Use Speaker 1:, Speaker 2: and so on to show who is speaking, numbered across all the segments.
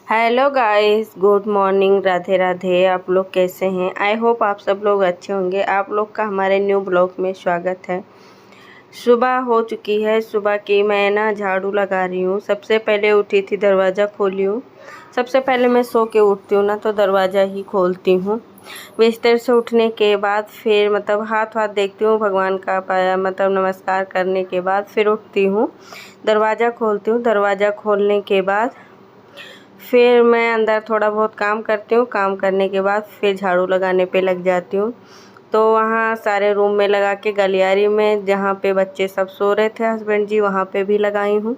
Speaker 1: Hello guys, good morning, Radhe Radhe. आप लोग कैसे हैं? आई होप आप सब लोग अच्छे होंगे। आप लोग का हमारे न्यू ब्लॉग में स्वागत है। सुबह हो चुकी है। सुबह की मैं ना झाड़ू लगा रही हूँ। सबसे पहले उठी थी, दरवाज़ा खोली हूँ। सबसे पहले मैं सो के उठती हूँ ना तो दरवाज़ा ही खोलती हूँ। बिस्तर से उठने के बाद फिर हाथ वाथ देखती हूँ, भगवान का पाया नमस्कार करने के बाद फिर उठती हूँ, दरवाज़ा खोलती हूँ। दरवाज़ा खोलने के बाद फिर मैं अंदर थोड़ा बहुत काम करती हूँ। काम करने के बाद फिर झाड़ू लगाने पे लग जाती हूँ। तो वहाँ सारे रूम में लगा के गलियारी में जहाँ पे बच्चे सब सो रहे थे, हस्बैंड जी, वहाँ पे भी लगाई हूँ।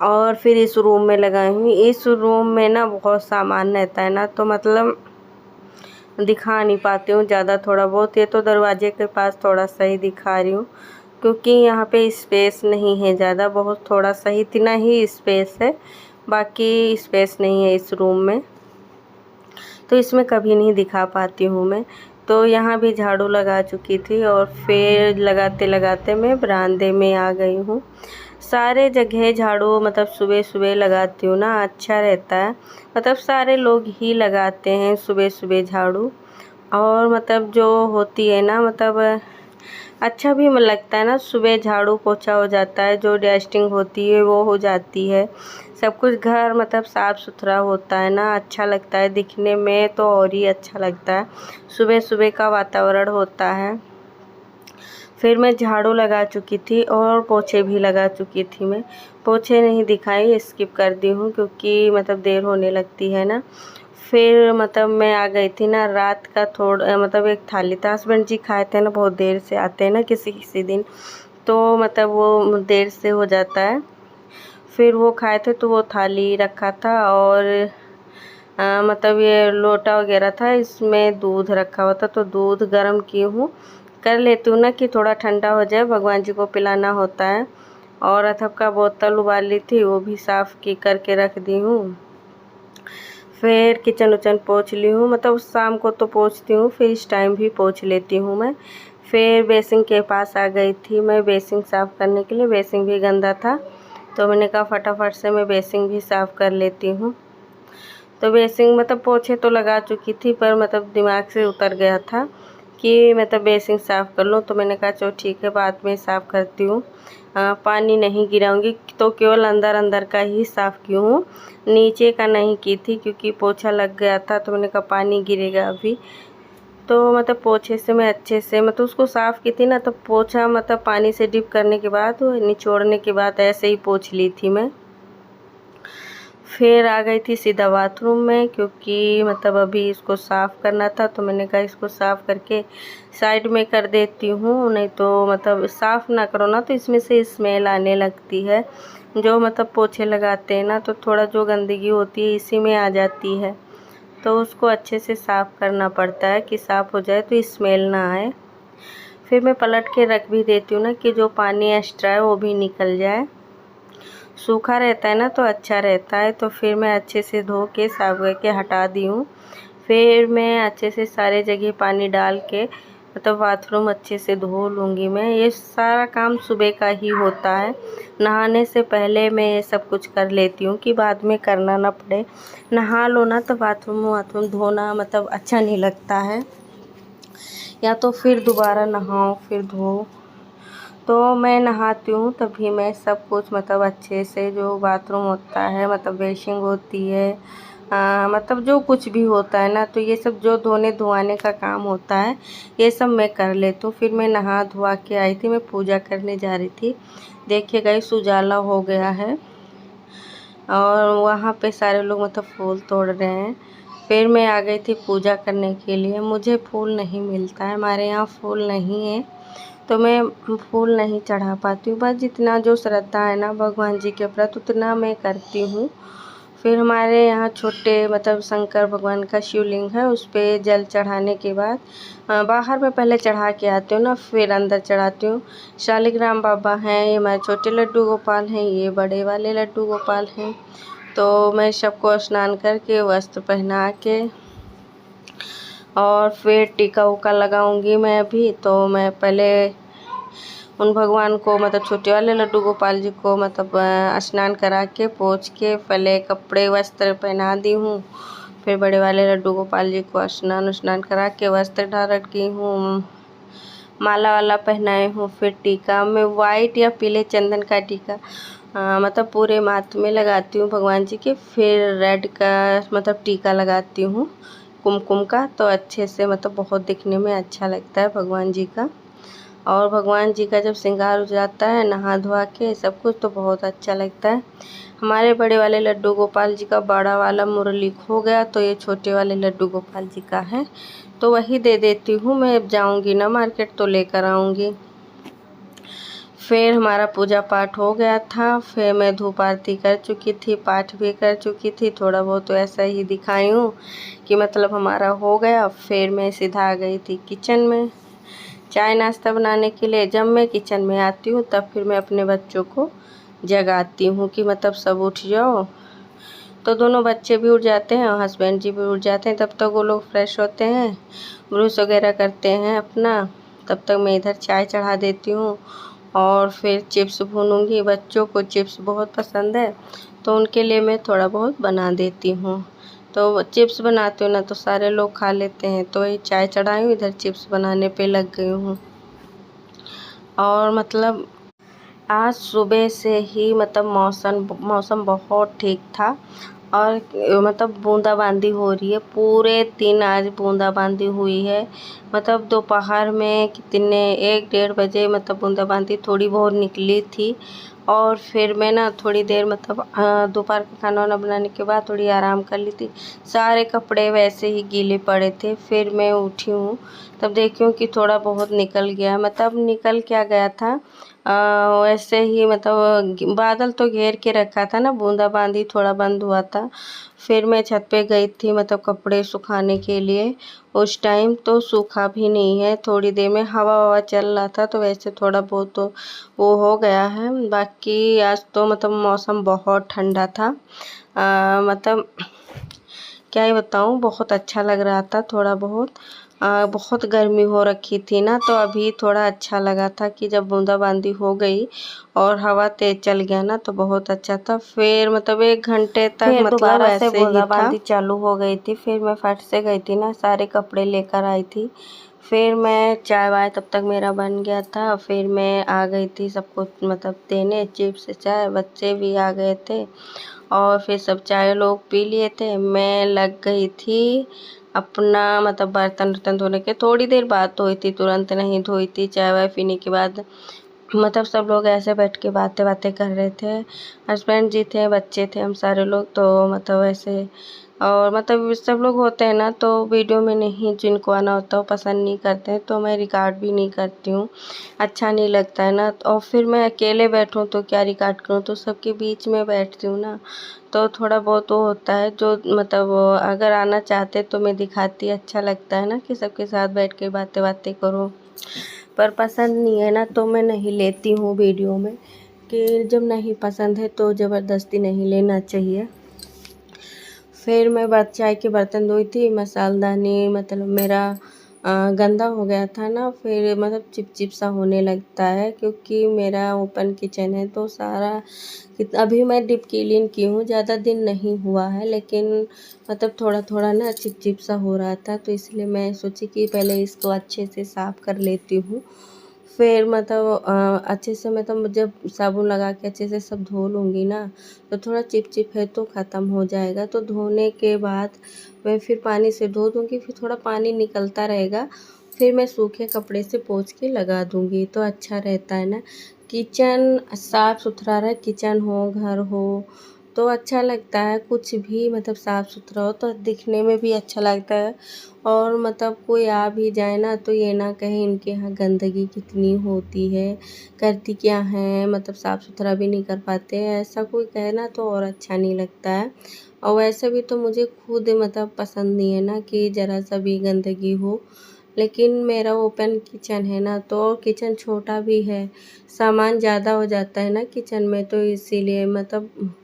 Speaker 1: और फिर इस रूम में लगाई हूँ। इस रूम में ना बहुत सामान रहता है ना, तो दिखा नहीं पाती हूँ ज़्यादा, थोड़ा बहुत। ये तो दरवाजे के पास थोड़ा सा ही दिखा रही हूँ क्योंकि यहाँ पे स्पेस नहीं है ज़्यादा, बहुत थोड़ा सा ही, इतना ही स्पेस है, बाकी स्पेस नहीं है इस रूम में, तो इसमें कभी नहीं दिखा पाती हूँ मैं। तो यहाँ भी झाड़ू लगा चुकी थी और फिर लगाते लगाते मैं बरामदे में आ गई हूँ। सारे जगह झाड़ू सुबह सुबह लगाती हूँ ना, अच्छा रहता है। सारे लोग ही लगाते हैं सुबह सुबह झाड़ू। और जो होती है ना, अच्छा भी लगता है ना, सुबह झाड़ू पोछा हो जाता है, जो डस्टिंग होती है वो हो जाती है, सब कुछ घर साफ़ सुथरा होता है ना, अच्छा लगता है दिखने में, तो और ही अच्छा लगता है। सुबह सुबह का वातावरण होता है। फिर मैं झाड़ू लगा चुकी थी और पोछे भी लगा चुकी थी। मैं पोछे नहीं दिखाई, स्किप कर दी हूँ क्योंकि देर होने लगती है ना। फिर मैं आ गई थी ना, रात का थोड़ा एक थाली था, हस्बैंड जी खाए थे ना, बहुत देर से आते हैं ना किसी किसी दिन, तो वो देर से हो जाता है। फिर वो खाए थे तो वो थाली रखा था और ये लोटा वगैरह था, इसमें दूध रखा हुआ था, तो दूध गर्म की हूँ, कर लेती हूँ ना कि थोड़ा ठंडा हो जाए, भगवान जी को पिलाना होता है। और अथव का बोतल उबाल ली थी, वो भी साफ़ की करके रख दी हूँ। फिर किचन उचन पोंछ ली हूँ, शाम को तो पोंछती हूँ, फिर इस टाइम भी पोंछ लेती हूँ मैं। फिर बेसिंग के पास आ गई थी मैं बेसिंग साफ़ करने के लिए। बेसिंग भी गंदा था तो मैंने कहा फटाफट से मैं बेसिंग भी साफ़ कर लेती हूँ। तो बेसिंग पोछे तो लगा चुकी थी, पर दिमाग से उतर गया था कि बेसिंग साफ़ कर लूँ, तो मैंने कहा चलो ठीक है, बाद में साफ़ करती हूँ। पानी नहीं गिराऊंगी, तो केवल अंदर अंदर का ही साफ़ की हूँ, नीचे का नहीं की थी क्योंकि पोछा लग गया था, तो मैंने कहा पानी गिरेगा अभी। तो पोछे से मैं अच्छे से उसको साफ़ की थी ना, तो पोछा पानी से डिप करने के बाद, निचोड़ने के बाद ऐसे ही पोंछ ली थी मैं। फिर आ गई थी सीधा बाथरूम में क्योंकि अभी इसको साफ़ करना था, तो मैंने कहा इसको साफ़ करके साइड में कर देती हूँ, नहीं तो साफ़ ना करो ना तो इसमें से स्मेल आने लगती है। जो पोछे लगाते हैं ना, तो थोड़ा जो गंदगी होती है इसी में आ जाती है, तो उसको अच्छे से साफ़ करना पड़ता है कि साफ़ हो जाए तो स्मेल ना आए। फिर मैं पलट के रख भी देती हूँ ना कि जो पानी एक्स्ट्रा है वो भी निकल जाए। सूखा रहता है ना तो अच्छा रहता है। तो फिर मैं अच्छे से धो के साफ करके हटा दी हूँ। फिर मैं अच्छे से सारे जगह पानी डाल के बाथरूम अच्छे से धो लूँगी मैं। ये सारा काम सुबह का ही होता है, नहाने से पहले मैं ये सब कुछ कर लेती हूँ कि बाद में करना ना पड़े। नहा लो ना तो बाथरूम धोना अच्छा नहीं लगता है, या तो फिर दोबारा नहाओ फिर धो। तो मैं नहाती हूँ तभी मैं सब कुछ अच्छे से, जो बाथरूम होता है बेसिंग होती है, जो कुछ भी होता है ना, तो ये सब जो धोने धुआने का काम होता है ये सब मैं कर लेती हूँ। फिर मैं नहा धुआ के आई थी, मैं पूजा करने जा रही थी। देखिए गाइस, उजाला हो गया है और वहाँ पे सारे लोग फूल तोड़ रहे हैं। फिर मैं आ गई थी पूजा करने के लिए। मुझे फूल नहीं मिलता है, हमारे यहाँ फूल नहीं है, तो मैं फूल नहीं चढ़ा पाती हूँ। बस जितना जो श्रद्धा है ना भगवान जी के प्रति, उतना मैं करती हूँ। फिर हमारे यहाँ छोटे शंकर भगवान का शिवलिंग है, उस पर जल चढ़ाने के बाद बाहर में पहले चढ़ा के आती हूँ ना, फिर अंदर चढ़ाती हूँ। शालिग्राम बाबा हैं, ये हमारे छोटे लड्डू गोपाल हैं, ये बड़े वाले लड्डू गोपाल हैं। तो मैं सबको स्नान करके वस्त्र पहना के और फिर टीका उका लगाऊंगी मैं अभी। तो मैं पहले उन भगवान को मतलब छोटे वाले लड्डू गोपाल जी को मतलब स्नान करा के पोंछ के पहले कपड़े वस्त्र पहना दी हूँ। फिर बड़े वाले लड्डू गोपाल जी को स्नान करा के वस्त्र धारण की हूँ, माला वाला पहनाए हूँ। फिर टीका में वाइट या पीले चंदन का टीका मतलब पूरे माथे में लगाती हूँ भगवान जी के। फिर रेड का मतलब टीका लगाती हूँ कुमकुम का, तो अच्छे से मतलब बहुत दिखने में अच्छा लगता है भगवान जी का। और भगवान जी का जब श्रृंगार हो जाता है नहा धोआ के सब कुछ, तो बहुत अच्छा लगता है। हमारे बड़े वाले लड्डू गोपाल जी का बड़ा वाला मुरली खो गया, तो ये छोटे वाले लड्डू गोपाल जी का है, तो वही दे देती हूँ। मैं अब जाऊँगी ना मार्केट तो लेकर आऊँगी। फिर हमारा पूजा पाठ हो गया था। फिर मैं धूप आरती कर चुकी थी, पाठ भी कर चुकी थी। थोड़ा बहुत तो ऐसा ही दिखाई हूँ कि मतलब हमारा हो गया। फिर मैं सीधा आ गई थी किचन में चाय नाश्ता बनाने के लिए। जब मैं किचन में आती हूँ तब फिर मैं अपने बच्चों को जगाती हूँ कि मतलब सब उठ जाओ। तो दोनों बच्चे भी उठ जाते हैं और हस्बैंड जी भी उठ जाते हैं। तब तक वो लोग फ्रेश होते हैं, ब्रश वगैरह करते हैं अपना। तब तक मैं इधर चाय चढ़ा देती हूँ और फिर चिप्स भूनूंगी। बच्चों को चिप्स बहुत पसंद है, तो उनके लिए मैं थोड़ा बहुत बना देती हूँ। तो चिप्स बनाती हूँ ना तो सारे लोग खा लेते हैं, तो ये चाय चढ़ाई हूँ, इधर चिप्स बनाने पे लग गई हूँ। और मतलब आज सुबह से ही मतलब मौसम बहुत ठीक था और मतलब बूंदाबांदी हो रही है। पूरे दिन आज बूंदाबांदी हुई है। मतलब दोपहर में कितने 1-1:30 बजे मतलब बूंदाबांदी थोड़ी बहुत निकली थी। और फिर मैं ना थोड़ी देर मतलब दोपहर का खाना वाना बनाने के बाद थोड़ी आराम कर ली थी। सारे कपड़े वैसे ही गीले पड़े थे। फिर मैं उठी हूँ तब देखी हूँ कि थोड़ा बहुत निकल गया। मतलब निकल क्या गया था, वैसे ही मतलब बादल तो घेर के रखा था ना, बूंदाबांदी थोड़ा बंद हुआ था। फिर मैं छत पे गई थी मतलब कपड़े सुखाने के लिए। उस टाइम तो सूखा भी नहीं है, थोड़ी देर में हवा चल रहा था, तो वैसे थोड़ा बहुत तो वो हो गया है। बाकी आज तो मतलब मौसम बहुत ठंडा था। मतलब क्या ही बताऊँ, बहुत अच्छा लग रहा था। थोड़ा बहुत बहुत गर्मी हो रखी थी ना, तो अभी थोड़ा अच्छा लगा था कि जब बूंदाबांदी हो गई और हवा तेज चल गया ना, तो बहुत अच्छा था। फिर मतलब 1 घंटे तक
Speaker 2: फिर
Speaker 1: मतलब
Speaker 2: दोबारा से
Speaker 1: ऐसे ही था।
Speaker 2: बूंदाबांदी चालू हो गई थी। फिर मैं फट से गई थी ना, सारे कपड़े लेकर आई थी। फिर मैं चाय वाय तब तक मेरा बन गया था। फिर मैं आ गई थी सबको मतलब देने चिप्स चाय, बच्चे भी आ गए थे और फिर सब चाय लोग पी लिए थे। मैं लग गई थी अपना मतलब बर्तन वर्तन धोने के। थोड़ी देर बाद धोई थी, तुरंत नहीं धोई थी। चाय वाय पीने के बाद मतलब सब लोग ऐसे बैठ के बातें बातें कर रहे थे। हस्बैंड जी थे, बच्चे थे, हम सारे लोग तो मतलब ऐसे। और मतलब सब लोग होते हैं ना, तो वीडियो में नहीं, जिनको आना होता है वो पसंद नहीं करते हैं, तो मैं रिकॉर्ड भी नहीं करती हूँ, अच्छा नहीं लगता है ना। और फिर मैं अकेले बैठूँ तो क्या रिकॉर्ड करूँ, तो सबके बीच में बैठती हूँ ना, तो थोड़ा बहुत वो होता है। जो मतलब अगर आना चाहते तो मैं दिखाती, अच्छा लगता है ना कि सबके साथ बैठ के बातें बातें करूँ। पर पसंद नहीं है ना, तो मैं नहीं लेती हूँ वीडियो में, कि जब नहीं पसंद है तो ज़बरदस्ती नहीं लेना चाहिए। फिर मैं चाय के बर्तन धोई थी। मसालदानी मतलब मेरा गंदा हो गया था ना, फिर मतलब चिपचिप सा होने लगता है, क्योंकि मेरा ओपन किचन है, तो सारा अभी मैं डीप क्लीन की हूँ, ज़्यादा दिन नहीं हुआ है, लेकिन मतलब थोड़ा थोड़ा ना चिपचिप सा हो रहा था, तो इसलिए मैं सोची कि पहले इसको अच्छे से साफ़ कर लेती हूँ। फिर मतलब अच्छे से मतलब जब साबुन लगा के अच्छे से सब धो लूँगी ना, तो थोड़ा चिपचिप है तो ख़त्म हो जाएगा। तो धोने के बाद मैं फिर पानी से धो दूँगी, फिर थोड़ा पानी निकलता रहेगा, फिर मैं सूखे कपड़े से पोंछ के लगा दूँगी, तो अच्छा रहता है ना। किचन साफ़ सुथरा रहे, किचन हो, घर हो, तो अच्छा लगता है। कुछ भी मतलब साफ़ सुथरा हो तो दिखने में भी अच्छा लगता है। और मतलब कोई आ भी जाए ना, तो ये ना कहे इनके यहाँ गंदगी कितनी होती है, करती क्या हैं, मतलब साफ़ सुथरा भी नहीं कर पाते हैं, ऐसा कोई कहे ना तो और अच्छा नहीं लगता है। और वैसे भी तो मुझे खुद मतलब पसंद नहीं है ना कि ज़रा सा भी गंदगी हो, लेकिन मेरा ओपन किचन है ना, तो किचन छोटा भी है, सामान ज़्यादा हो जाता है ना किचन में, तो इसीलिए मतलब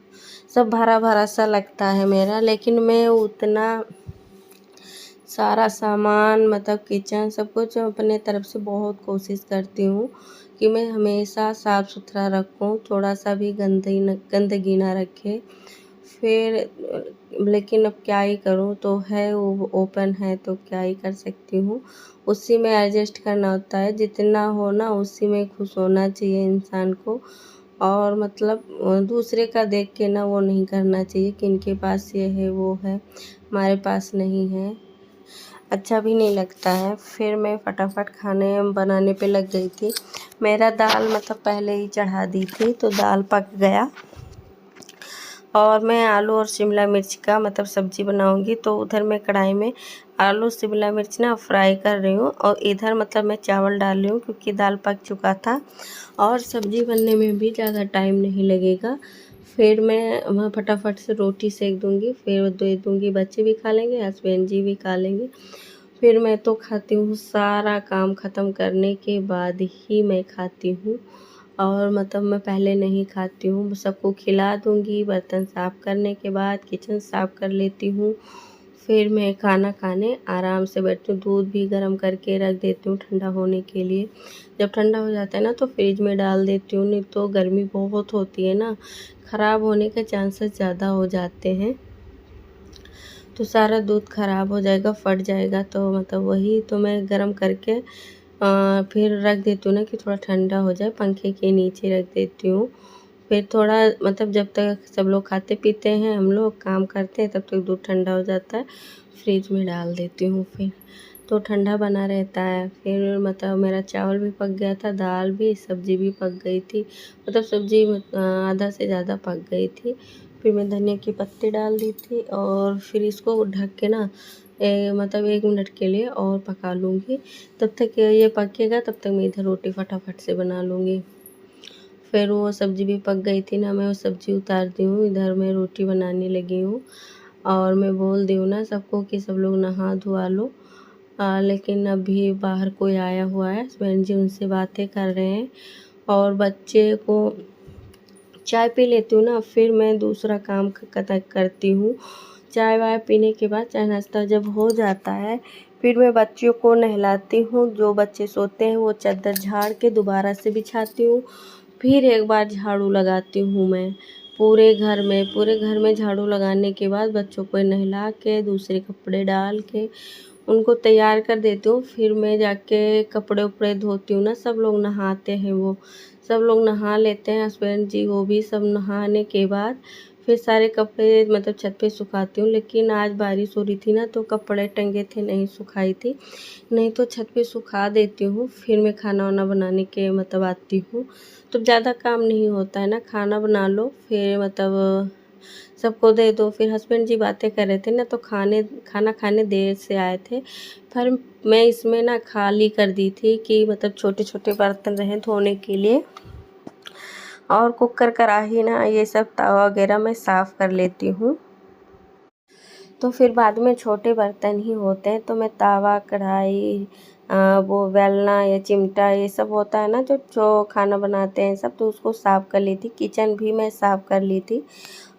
Speaker 2: सब भरा भरा सा लगता है मेरा। लेकिन मैं उतना सारा सामान मतलब किचन सब कुछ अपने तरफ से बहुत कोशिश करती हूँ कि मैं हमेशा साफ़ सुथरा रखूँ, थोड़ा सा भी गंदगी ना रखे। फिर लेकिन अब क्या ही करूँ, तो है वो ओपन है तो क्या ही कर सकती हूँ। उसी में एडजस्ट करना होता है, जितना हो ना उसी में खुश होना चाहिए इंसान को। और मतलब दूसरे का देख के ना वो नहीं करना चाहिए कि इनके पास ये है वो है, हमारे पास नहीं है, अच्छा भी नहीं लगता है। फिर मैं फटाफट खाने बनाने पे लग गई थी। मेरा दाल मतलब पहले ही चढ़ा दी थी तो दाल पक गया, और मैं आलू और शिमला मिर्च का मतलब सब्ज़ी बनाऊंगी। तो उधर मैं कढ़ाई में आलू शिमला मिर्च ना फ्राई कर रही हूँ, और इधर मतलब मैं चावल डाल रही हूँ क्योंकि दाल पक चुका था और सब्ज़ी बनने में भी ज़्यादा टाइम नहीं लगेगा। फिर मैं फटाफट से रोटी सेक दूँगी, फिर दे दूँगी, बच्चे भी खा लेंगे, हस्बैंड जी भी खा लेंगे। फिर मैं तो खाती हूँ, सारा काम ख़त्म करने के बाद ही मैं खाती हूँ, और मतलब मैं पहले नहीं खाती हूँ। सबको खिला दूँगी, बर्तन साफ़ करने के बाद किचन साफ़ कर लेती हूँ। फिर मैं खाना खाने आराम से बैठती हूँ। दूध भी गर्म करके रख देती हूँ ठंडा होने के लिए। जब ठंडा हो जाता है ना तो फ्रिज में डाल देती हूँ, नहीं तो गर्मी बहुत होती है ना, ख़राब होने के चांसेस ज़्यादा हो जाते हैं। तो सारा दूध ख़राब हो जाएगा, फट जाएगा, तो मतलब वही तो मैं गर्म करके फिर रख देती हूँ ना कि थोड़ा ठंडा हो जाए, पंखे के नीचे रख देती हूँ। फिर थोड़ा मतलब जब तक सब लोग खाते पीते हैं, हम लोग काम करते हैं, तब तक दूध ठंडा हो जाता है, फ्रिज में डाल देती हूँ फिर, तो ठंडा बना रहता है। फिर मतलब मेरा चावल भी पक गया था, दाल भी, सब्ज़ी भी पक गई थी, मतलब सब्ज़ी आधा से ज़्यादा पक गई थी। फिर मैं धनिया की पत्ती डाल दी थी, और फिर इसको ढक के ना मतलब 1 मिनट के लिए और पका लूँगी। तब तक ये पकेगा, तब तक मैं इधर रोटी फटाफट से बना लूँगी। फिर वो सब्ज़ी भी पक गई थी ना, मैं वो सब्ज़ी उतार दी हूँ, इधर मैं रोटी बनाने लगी हूँ। और मैं बोल दी हूँ ना सबको कि सब लोग नहा धुआ लो। लेकिन अभी बाहर कोई आया हुआ है, हस्बैंड जी उनसे बातें कर रहे हैं, और बच्चे को चाय पी लेती हूँ ना, फिर मैं दूसरा काम करती हूँ। चाय वाय पीने के बाद, चाय नाश्ता जब हो जाता है, फिर मैं बच्चियों को नहलाती हूँ। जो बच्चे सोते हैं वो चादर झाड़ के दोबारा से बिछाती हूँ। फिर एक बार झाड़ू लगाती हूँ मैं पूरे घर में झाड़ू लगाने के बाद बच्चों को नहला के दूसरे कपड़े डाल के उनको तैयार कर देती हूँ। फिर मैं जाके कपड़े उपड़े धोती हूँ ना, सब लोग नहाते हैं, वो सब लोग नहा लेते हैं, हस्बैंड जी वो भी सब नहाने के बाद फिर सारे कपड़े मतलब छत पे सुखाती हूँ। लेकिन आज बारिश हो रही थी ना, तो कपड़े टंगे थे, नहीं सुखाई थी, नहीं तो छत पे सुखा देती हूँ। फिर मैं खाना वाना बनाने के मतलब आती हूँ, तो ज़्यादा काम नहीं होता है ना, खाना बना लो फिर मतलब सबको दे दो। फिर हस्बैंड जी बातें कर रहे थे ना, तो खाना खाने देर से आए थे। फिर मैं इसमें ना खाली कर दी थी कि मतलब छोटे छोटे बर्तन रहे धोने के लिए, और कुकर कढ़ाई ना ये सब तवा वगैरह मैं साफ़ कर लेती हूँ। तो फिर बाद में छोटे बर्तन ही होते हैं, तो मैं तवा कढ़ाई वो बेलना या चिमटा ये सब होता है ना, जो खाना बनाते हैं सब, तो उसको साफ़ कर ली थी। किचन भी मैं साफ़ कर ली थी,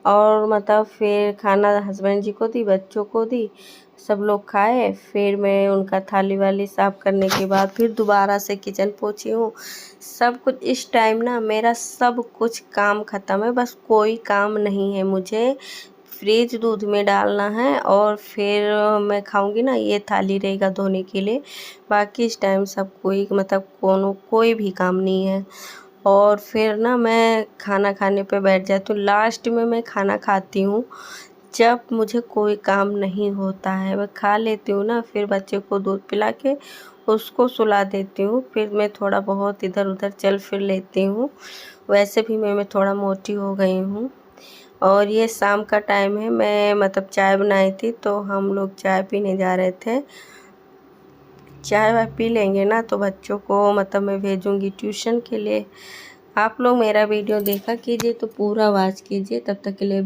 Speaker 2: और मतलब फिर खाना हस्बैंड जी को दी, बच्चों को दी, सब लोग खाए। फिर मैं उनका थाली वाली साफ़ करने के बाद फिर दोबारा से किचन पोंछी हूँ। सब कुछ इस टाइम ना मेरा सब कुछ काम ख़त्म है, बस कोई काम नहीं है मुझे। फ्रिज दूध में डालना है, और फिर मैं खाऊंगी ना, ये थाली रहेगा धोने के लिए। बाकी इस टाइम सब कोई मतलब कोई भी काम नहीं है। और फिर ना मैं खाना खाने पे बैठ जाती हूँ। लास्ट में मैं खाना खाती हूँ जब मुझे कोई काम नहीं होता है, मैं खा लेती हूँ ना, फिर बच्चे को दूध पिला के उसको सुला देती हूँ। फिर मैं थोड़ा बहुत इधर उधर चल फिर लेती हूँ। वैसे भी मैं थोड़ा मोटी हो गई हूँ। और ये शाम का टाइम है, मैं मतलब चाय बनाई थी, तो हम लोग चाय पीने जा रहे थे। चाय वाय पी लेंगे ना, तो बच्चों को मतलब मैं भेजूँगी ट्यूशन के लिए। आप लोग मेरा वीडियो देखा कीजिए, तो पूरा वॉच कीजिए। तब तक के लिए